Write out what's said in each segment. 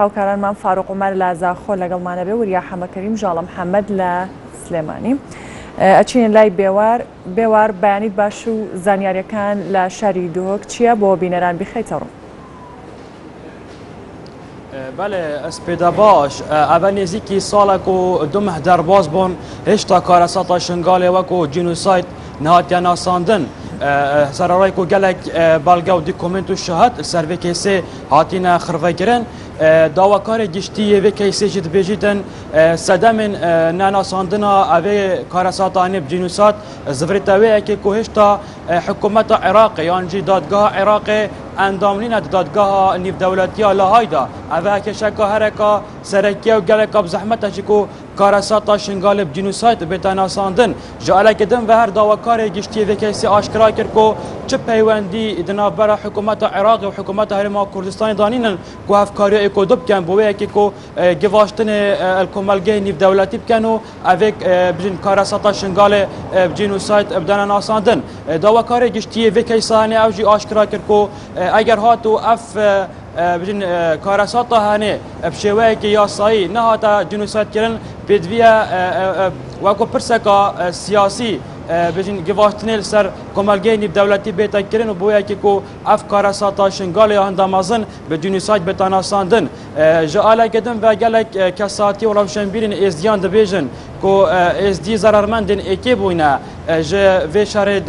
هاوکارانمان فاروق عومەر لە زاخۆ لەگەڵمانە بێ وریا حەمەکەریم ژاڵە محەممەد لە سلێمانی ئەچین لای بێوار بەیانیت باش و زانیاریەکان لە شاری دوهۆک چییە بۆ بینەران بخەیتە ڕوو؟ بله اسپیدا باش اول نزدیکی سالک و دو مهدر باز بون هشتا کارساتا شنگاله وکو جنوساید نهاتیا ناساندن سرارای کو گلک بلگه و دیکومنت و شهد سروی کیسه هاتین خروه گرن داواکار گشتی و کیسه جد بیجیدن سدمن ناناساندنا اوه کارساتا نب جنوسات زفرتاوه که کو هشتا حکومت عراق یعنی دادگاه عراق اندامنین دادگاه نیف دولتی لهایدا اوه کشکا هرکا سرکی و گلکا بزحمت چکو کارساتا شنگال بجنوسایت بتناساندن جاله کدن و هر داواکار گشتی و کیسی آشکرا کرد کو چه پیوندی دنابر حکومت عراق و حکومت هرما کردستان دانینن کو افکاری اکو دب کن بوه که کو گواشتن الکمالگه نیف دولتی بکن و اوه بجن کارساتا شنگال بجنوسایت بتناساندن داواکار گشتی و کیسانی اوجی آشکرا کرد کو اگر هاتو اف بجن کارساتا هنه بشوه که یاسایی نه هاتا جنوسایت کرن بدویه وکو پرسکا سیاسی بجن گواهتنیل سر کمالگه نیب دولتی بیتا کرن و بویا که کو اف کارساتا شنگال یا هندامازن به جنوسایت بتاناساندن جاله کدن و گلک کساتی و روشنبیرین ازدیان دبیجن کو ازدی ضررمندن اکی بوینه و شهر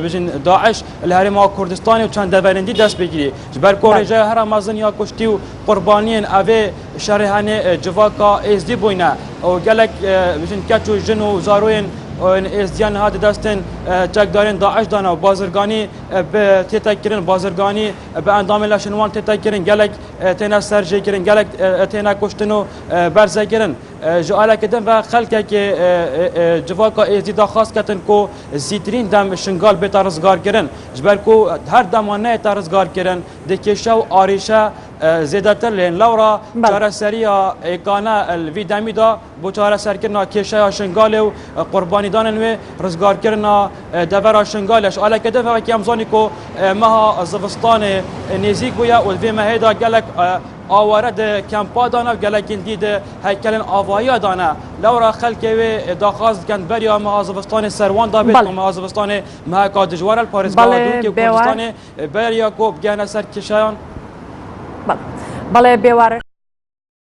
بجن داعش الهرما کردستانی و چند دورندی دست بگیری جبر کو جای هر مازن یا کشتی و قربانیان اوه شهرهانه جواکا ازدی بوینه و گلک بجن کچو جن و زاروین ازدیان هات دستن چکدارین داعش دانا و بازرگانی به تیتکرین بازرگانی به اندام لشنوان تیتکرین گلک تینا سرجی کرین گلک تینا کشتن و برزه کرین جواله کدن و خلقه که جواکا ازدی داخواست کتن کو زیترین دم شنگال بیتا رزگار کرن جبر کو هر دمانه تا رزگار کرن دکیشه و آریشه زیاده تر لین لورا چاره سریا اکانه الویدمی دا بو چاره سر کرنا کیشه شنگال و قربانی دانن و رزگار کرنا دورا شنگالش آله کده و که امزانی کو مها زوستان نزیک بویا و وی مهدا گلک آوارد کمپا دانا و گلکین دید هیکلن آوایی دانا لورا خلک و داخواست کند بریا مهازوستان سروان دا بیت مهازوستان مهکا دجوار الپارزگاه دون که کردستان بریا کو بگن سر کشایان بله بیوار